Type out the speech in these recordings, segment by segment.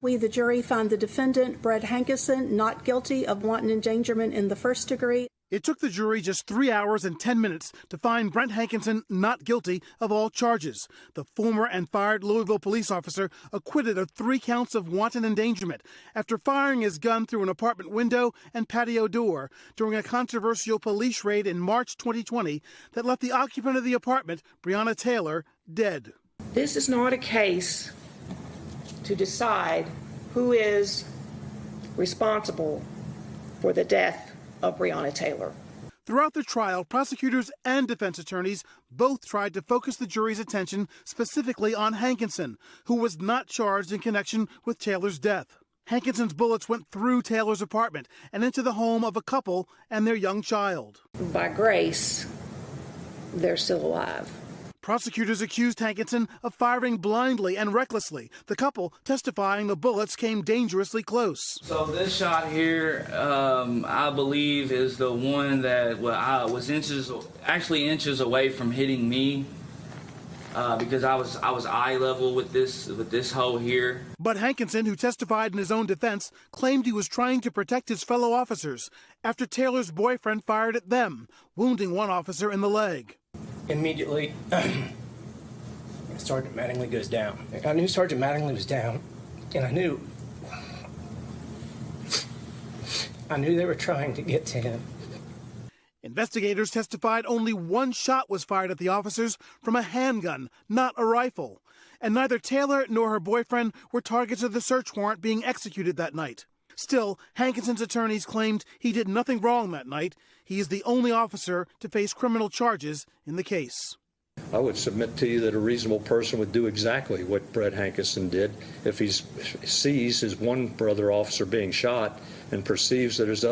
We, the jury, find the defendant, Brett Hankison, not guilty of wanton endangerment in the first degree. It took the jury just 3 hours and 10 minutes to find Brett Hankison not guilty of all charges. The former and fired Louisville police officer acquitted of 3 counts of wanton endangerment after firing his gun through an apartment window and patio door during a controversial police raid in March 2020 that left the occupant of the apartment, Breonna Taylor, dead. This is not a case to decide who is responsible for the death of Breonna Taylor. Throughout the trial, prosecutors and defense attorneys both tried to focus the jury's attention specifically on Hankison, who was not charged in connection with Taylor's death. Hankison's bullets went through Taylor's apartment and into the home of a couple and their young child. By grace, they're still alive. Prosecutors accused Hankison of firing blindly and recklessly, the couple testifying the bullets came dangerously close. So this shot here, I believe, is the one that I was inches away from hitting me because I was eye level with this hole here. But Hankison, who testified in his own defense, claimed he was trying to protect his fellow officers after Taylor's boyfriend fired at them, wounding one officer in the leg. Immediately, Sergeant Mattingly goes down. I knew Sergeant Mattingly was down, and I knew they were trying to get to him. Investigators testified only one shot was fired at the officers from a handgun, not a rifle. And neither Taylor nor her boyfriend were targets of the search warrant being executed that night. Still, Hankison's attorneys claimed he did nothing wrong that night. He is the only officer to face criminal charges in the case. I would submit to you that a reasonable person would do exactly what Brett Hankison did if he sees his one brother officer being shot and perceives that his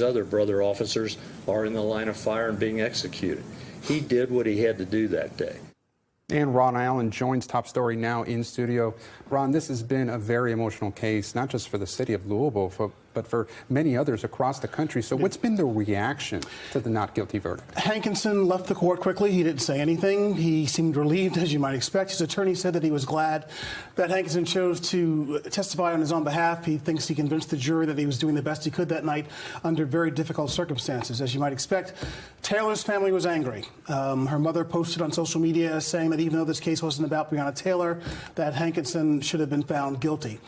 other brother officers are in the line of fire and being executed. He did what he had to do that day. And Ron Allen joins Top Story now in studio. Ron, this has been a very emotional case, not just for the city of Louisville, but for many others across the country. So what's been the reaction to the not guilty verdict? Hankison left the court quickly. He didn't say anything. He seemed relieved, as you might expect. His attorney said that he was glad that Hankison chose to testify on his own behalf. He thinks he convinced the jury that he was doing the best he could that night under very difficult circumstances, as you might expect. Taylor's family was angry. Her mother posted on social media saying that even though this case wasn't about Breonna Taylor, that Hankison should have been found guilty.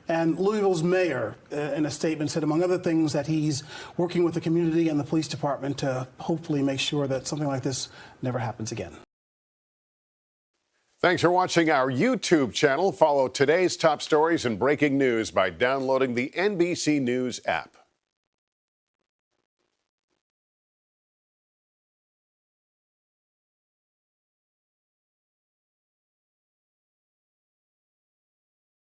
And Louisville's mayor, in a statement, said, among other things, that he's working with the community and the police department to hopefully make sure that something like this never happens again. Thanks for watching our YouTube channel. Follow today's top stories and breaking news by downloading the NBC News app.